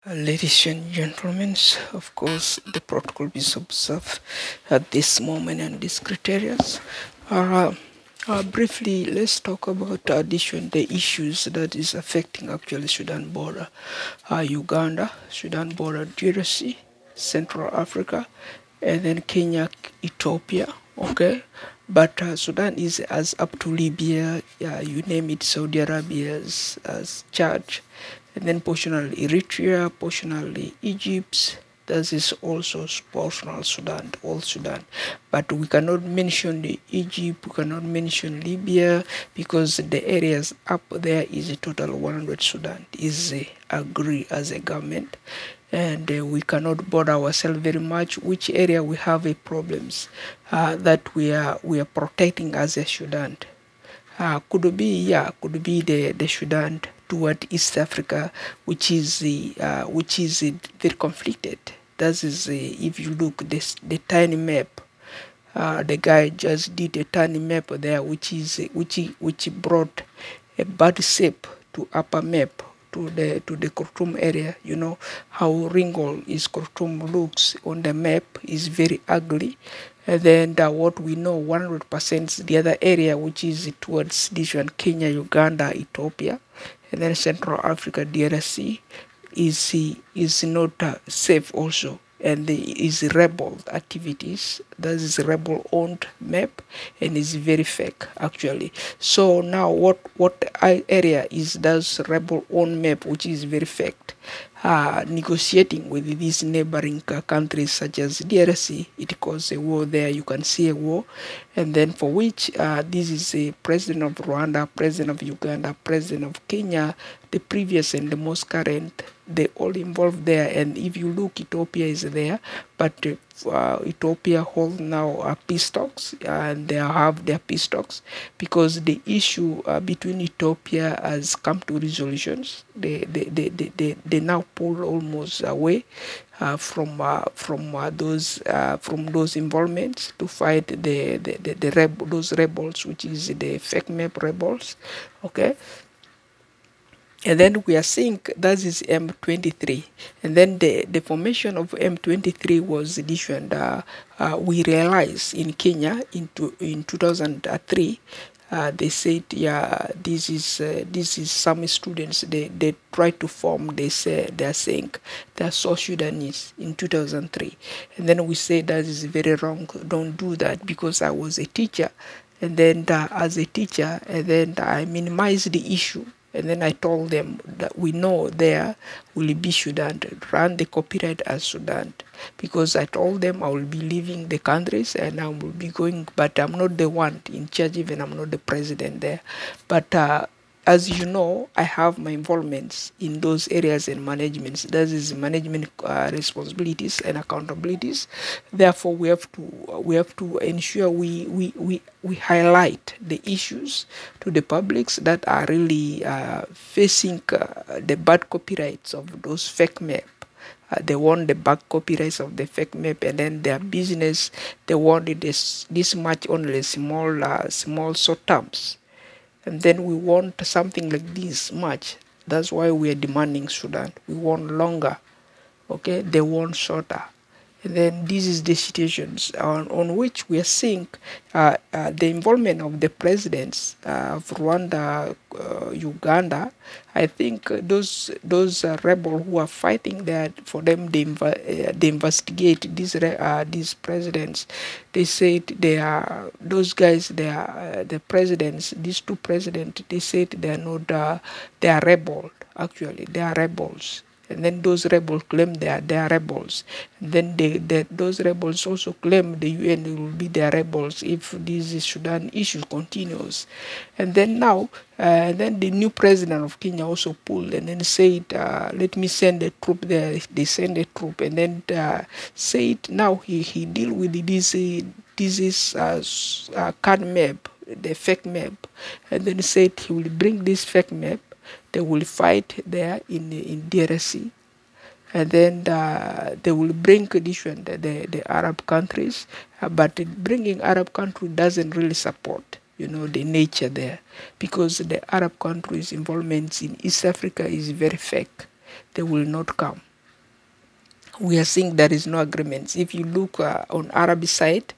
Ladies and gentlemen, of course, the protocol is observed at this moment and these criteria. Uh, Briefly, let's talk about the issues that is affecting actually Sudan border, Uganda, Sudan border, DRC, Central Africa, and then Kenya, Ethiopia. Okay, but Sudan is as up to Libya, you name it, Saudi Arabia as Chad, and then portionally Eritrea, portionally Egypt. That is also portional Sudan, all Sudan. But we cannot mention the Egypt, we cannot mention Libya, because the areas up there is a total 100 Sudan, is agree as a government. And we cannot bother ourselves very much which area we have a problems that we are protecting as a Sudan. Could be the Sudan toward East Africa, which is very conflicted. That is, if you look the tiny map, the guy just did a tiny map there, which brought a bad shape to upper map to the Khartoum area. You know how Ringol is Khartoum looks on the map is very ugly. And then what we know 100% the other area, which is towards this one, Kenya, Uganda, Ethiopia, and then Central Africa, DRC, is not safe also, and is rebel activities. That is rebel owned map and is very fake actually. So now what area is that rebel owned map, which is very fake, negotiating with these neighboring countries such as DRC. It caused a war there. You can see a war, and then for which this is a president of Rwanda, president of Uganda, president of Kenya, the previous and the most current, they all involved there. And if you look, Ethiopia is there, but Ethiopia hold now peace talks, and they have their peace talks because the issue between Ethiopia has come to resolutions. They now pull almost away from those involvements to fight those rebels, which is the fake map rebels. Okay. And then we are seeing that is M23. And then the formation of M23 was this one. We realized in Kenya in 2003, they said, yeah, this is some students, they try to form, they are saying they are South Sudanese in 2003. And then we say that is very wrong, don't do that, because I was a teacher. And then as a teacher, and then I minimized the issue. And then I told them that we know there will be Sudan, run the copyright as Sudan. Because I told them I will be leaving the countries and I will be going, but I'm not the one in charge, even I'm not the president there. But as you know, I have my involvements in those areas and managements. That is management responsibilities and accountabilities. Therefore, we have to ensure we highlight the issues to the publics that are really facing the bad copyrights of those fake map. They want the back copyrights of the fake map, and then their business, they want it this much only small short terms. And then we want something like this much. That's why we are demanding Sudan. We want longer. Okay, they want shorter. And then this is the situations on which we are seeing the involvement of the presidents of Rwanda, Uganda. I think those rebels who are fighting there, for them they investigate these presidents. They said they are those guys. They are the presidents. These two presidents. They said they are not. They are rebels. Actually, they are rebels. And then those rebels claim they are rebels. And then those rebels also claim the UN will be their rebels if this Sudan issue continues. And then now, then the new president of Kenya also pulled and then said, let me send a troop there. They send a troop, and then said now he deal with this is card map, the fake map. And then said he will bring this fake map. They will fight there in DRC, and then they will bring the Arab countries, but bringing Arab country doesn't really support the nature there, because the Arab countries' involvement in East Africa is very fake. They will not come. we are seeing there is no agreements. If you look on Arabic side,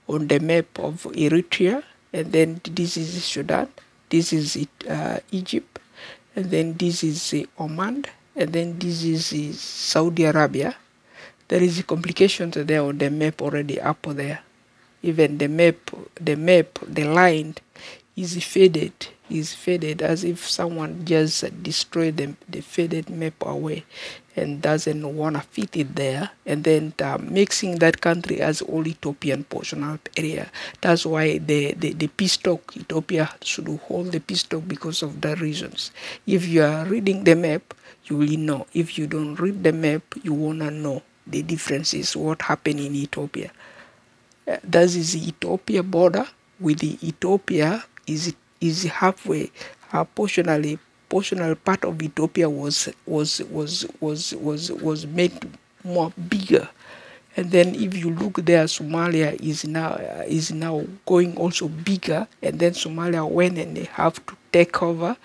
on the map of Eritrea, and then this is Sudan, this is Egypt, and then this is Oman, and then this is Saudi Arabia. There is complications there on the map already up there. Even the line is faded as if someone just destroyed the faded map away and doesn't want to fit it there, and then mixing that country as all Ethiopian portional area. That's why the peace talk, Ethiopia should hold the peace talk because of the reasons. If you are reading the map, you will know. If you don't read the map, you wanna know the differences, what happened in Ethiopia. That is the Ethiopia border with the Ethiopia is halfway. Portional part of Ethiopia was made more bigger, and then if you look there, Somalia is now going also bigger, and then Somalia went and they have to take over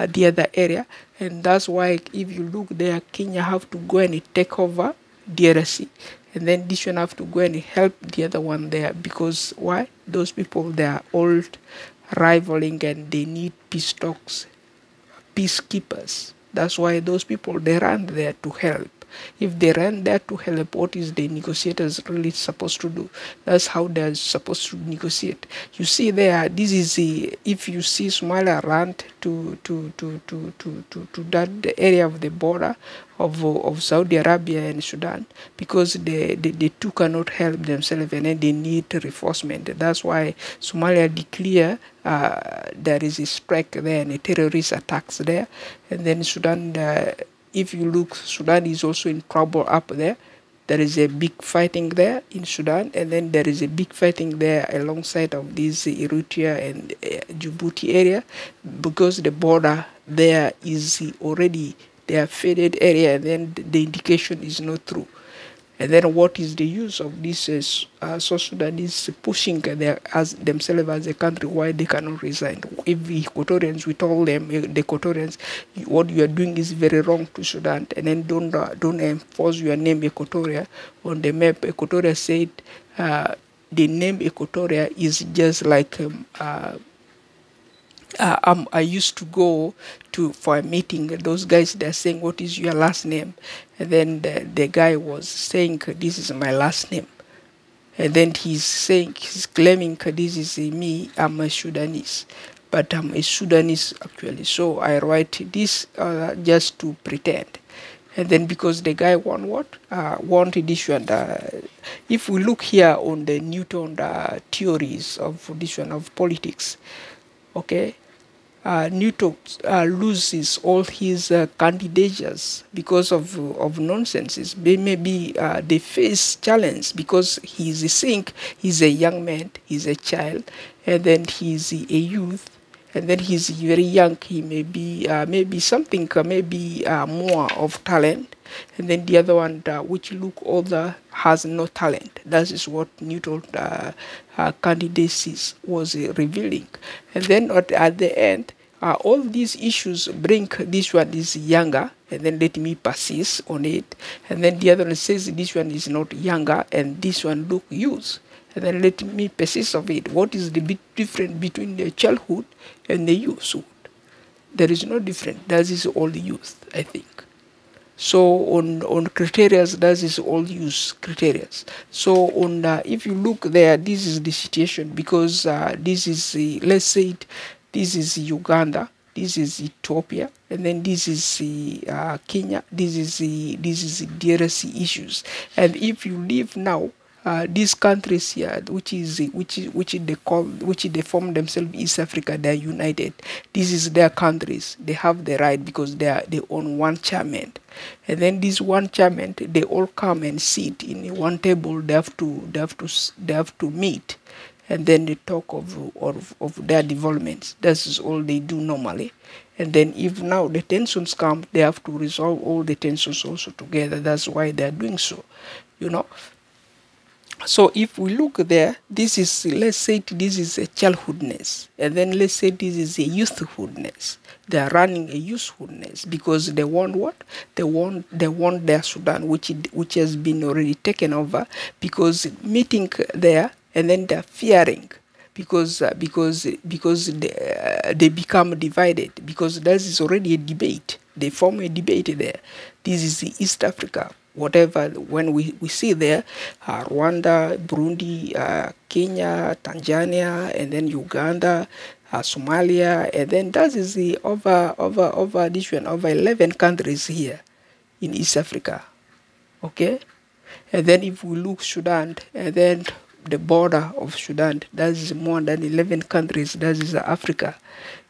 the other area, and that's why if you look there, Kenya have to go and take over DRC. And then this one have to go and help the other one there, because why? Those people, they are all rivaling and they need peace talks, peacekeepers. That's why those people, they run there to help. If they run there to help, what is the negotiators really supposed to do? That's how they're supposed to negotiate. You see there, this is if you see Somalia run to that area of the border of Saudi Arabia and Sudan, because the two cannot help themselves and then they need reinforcement. That's why Somalia declare there is a strike there and a terrorist attacks there, and then Sudan. If you look, Sudan is also in trouble up there. There is a big fighting there in Sudan, and then there is a big fighting there alongside of this Eritrea and Djibouti area, because the border there is already their faded area, and then the indication is not true. And then what is the use of this South Sudan is pushing as themselves as a country, why they cannot resign? If the Equatorians, we told them, the Equatorians, what you are doing is very wrong to Sudan, and then don't enforce your name Equatoria on the map. Equatoria said the name Equatoria is just like I used to go for a meeting. Those guys, they're saying, what is your last name? And then the guy was saying, this is my last name. And then he's claiming, this is me, I'm a Sudanese. But I'm a Sudanese actually. So I write this just to pretend. And then because the guy wanted this one. If we look here on the Newton theories of this one of politics, okay, Newton loses all his candidatures because of nonsenses. Maybe they face challenge because he's a young man, he's a child, and then he's a youth, and then he's very young. He may be maybe something, maybe more of talent, and then the other one which look older has no talent. That is what Newton candidacy was revealing. And then at the end, all these issues bring this one is younger, and then let me persist on it, and then the other one says this one is not younger, and this one look youth, and then let me persist of it. What is the big difference between the childhood and the youthhood? There is no difference. That is all youth, I think. So on criteria, that is all use criteria. So on if you look there, this is the situation, because this is let's say this is Uganda, this is Ethiopia, and then this is Kenya. This is DRC issues. And if you leave now, these countries here, which they form themselves East Africa, they are united. This is their countries. They have the right because they own one chairman, and then this one chairman, they all come and sit in one table. They have to meet, and then they talk of their developments. That is all they do normally. And then if now the tensions come, they have to resolve all the tensions also together. That's why they are doing so, you know. So if we look there, this is, let's say this is a childhoodness, and then let's say this is a youthhoodness. They are running a youthhoodness because they want what? They want their Sudan, which has been already taken over, because meeting there, and then they're fearing because they become divided, because there is already a debate. They form a debate there. This is the East Africa. Whatever, when we see there, Rwanda, Burundi, Kenya, Tanzania, and then Uganda, Somalia, and then that is the over this one, over 11 countries here in East Africa. Okay, and then if we look Sudan, and then the border of Sudan, that is more than 11 countries. That is Africa,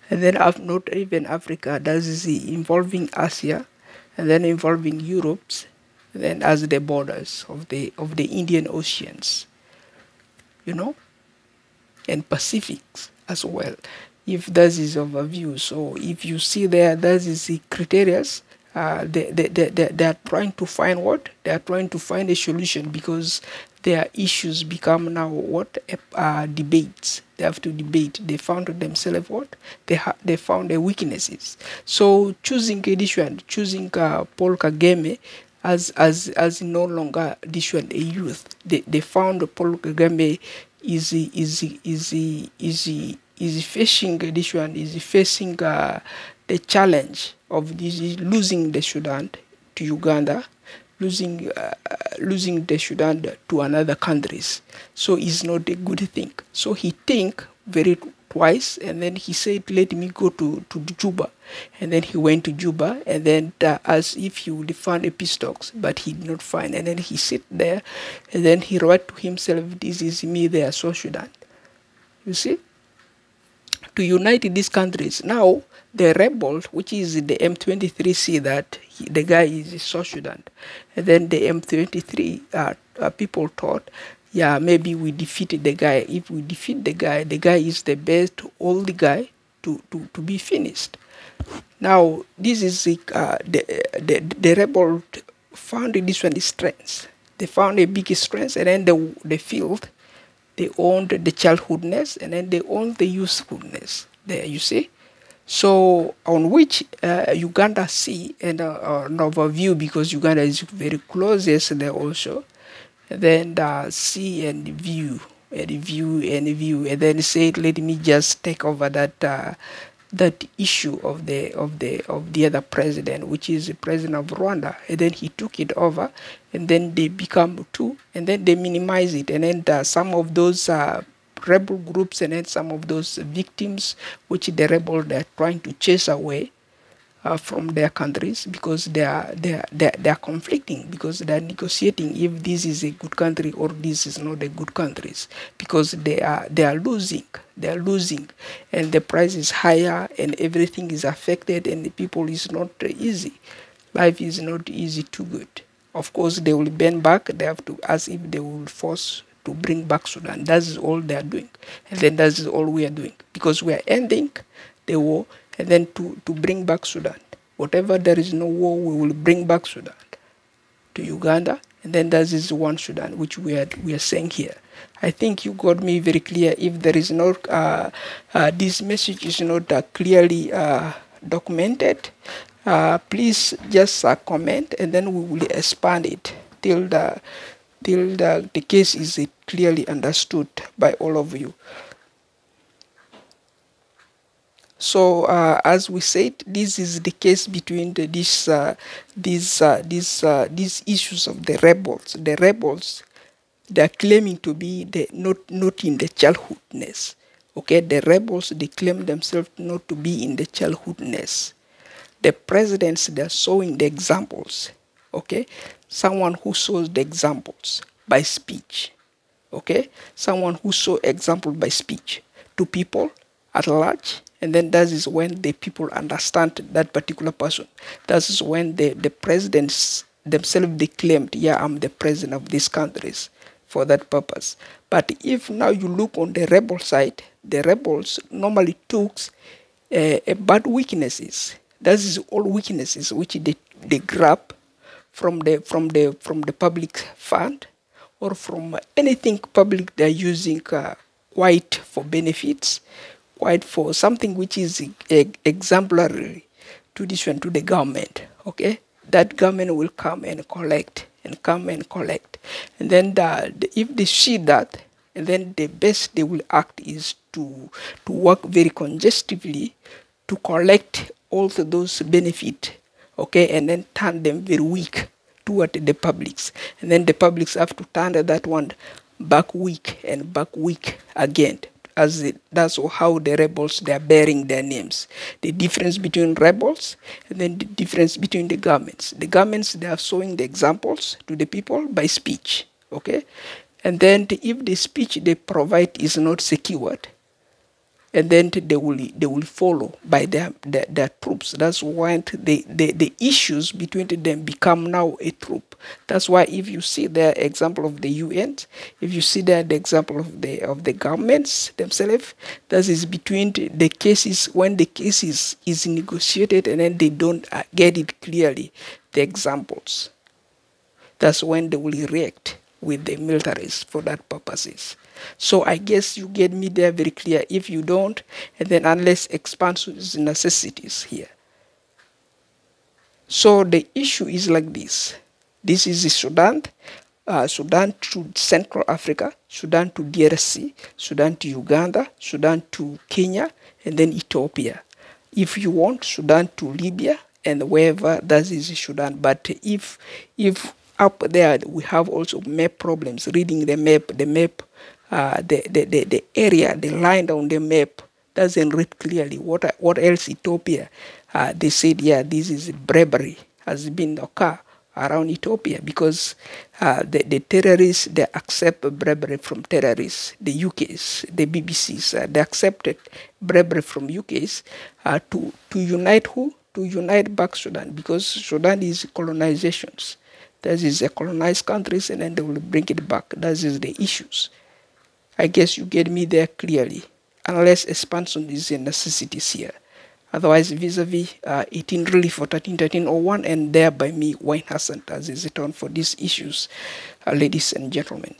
and then not even Africa. That is involving Asia, and then involving Europe, and then as the borders of the Indian Oceans, you know, and Pacifics as well. If that is overview, so if you see there, that is the criteria. They are trying to find what? They are trying to find a solution, because their issues become now what? Debates. They have to debate. They found themselves what? They found their weaknesses. So choosing this one, choosing Paul Kagame as no longer this one a youth. They found Paul Kagame is facing this one, is facing the challenge of this, losing the Sudan to Uganda, losing the Sudan to another countries. So it's not a good thing. So he think very twice, and then he said, let me go to Juba. And then he went to Juba, and then as if he would find a peace talks, but he did not find. And then he sit there, and then he wrote to himself, this is me there, South Sudan. You see? To unite these countries. Now, the rebels, which is the M23, see that the guy is South Sudan. And then the M23 people thought, yeah, maybe we defeated the guy. If we defeat the guy is the best, all the guy to be finished. Now, this is the rebel found this one strength. They found a big strength, and then they filled. They owned the childhoodness, and then they owned the youthhoodness. There, you see. So, on which Uganda see and an overview, because Uganda is very close there also. And then see and view, and view, and view, and then say, let me just take over that issue of the other president, which is the president of Rwanda. And then he took it over, and then they become two, and then they minimize it, and then some of those rebel groups, and then some of those victims, which the rebel they're trying to chase away from their countries, because they are conflicting, because they are negotiating if this is a good country or this is not a good countries, because they are losing, and the price is higher, and everything is affected, and the people is not easy. Life is not easy too good. Of course, they will bend back. They have to, as if they will force to bring back Sudan. That is all they are doing, and then that is all we are doing, because we are ending the war, and then to bring back Sudan. Whatever there is no war, we will bring back Sudan to Uganda, and then that is one Sudan, which we are saying here. I think you got me very clear. If there is not, this message is not clearly documented, please just comment, and then we will expand it till the case is clearly understood by all of you. So as we said, this is the case between these issues of the rebels. The rebels, they are claiming to be not in the childhoodness. Okay, the rebels, they claim themselves not to be in the childhoodness. The presidents, they are showing the examples. Okay, someone who shows the examples by speech. Okay, someone who shows example by speech to people at large. And then that is when the people understand that particular person. That is when the presidents themselves, they claimed, yeah, I'm the president of these countries for that purpose. But if now you look on the rebel side, the rebels normally took bad weaknesses. That is all weaknesses which they grab from the public fund, or from anything public they're using quite for benefits, quite for something which is exemplary to this one, to the government, okay? That government will come and collect and come and collect. And then if they see that, and then the best they will act is to work very congestively to collect also those benefits, okay, and then turn them very weak toward the publics. And then the publics have to turn that one back weak and back weak again. That's how the rebels, they are bearing their names. The difference between rebels and then the difference between the governments. The governments, they are showing the examples to the people by speech, okay? And then if the speech they provide is not secured, and then they will follow by their troops. That's why the issues between them become now a troop. That's why if you see the example of the UN, if you see the example of the governments themselves, that is between the cases, when the case is negotiated and then they don't get it clearly, the examples. That's when they will react with the militaries for that purposes. So I guess you get me there very clear. If you don't, and then unless expansion is necessities here. So the issue is like this. This is Sudan, Sudan to Central Africa, Sudan to DRC, Sudan to Uganda, Sudan to Kenya, and then Ethiopia. If you want, Sudan to Libya, and wherever that is Sudan. But if up there we have also map problems, reading the map, the area, the line on the map doesn't read clearly. What else Ethiopia? They said, yeah, this is bravery has been occur around Ethiopia because the terrorists, they accept bravery from terrorists. The UKs, the BBCs, they accepted bravery from UKs to unite who? To unite back Sudan, because Sudan is colonizations. That is a colonized countries, and then they will bring it back. That is the issues. I guess you get me there clearly, unless expansion is a necessity here. Otherwise, vis-a-vis 18 really for 1301, and thereby me, Wayne Hassan, as is it on for these issues, ladies and gentlemen.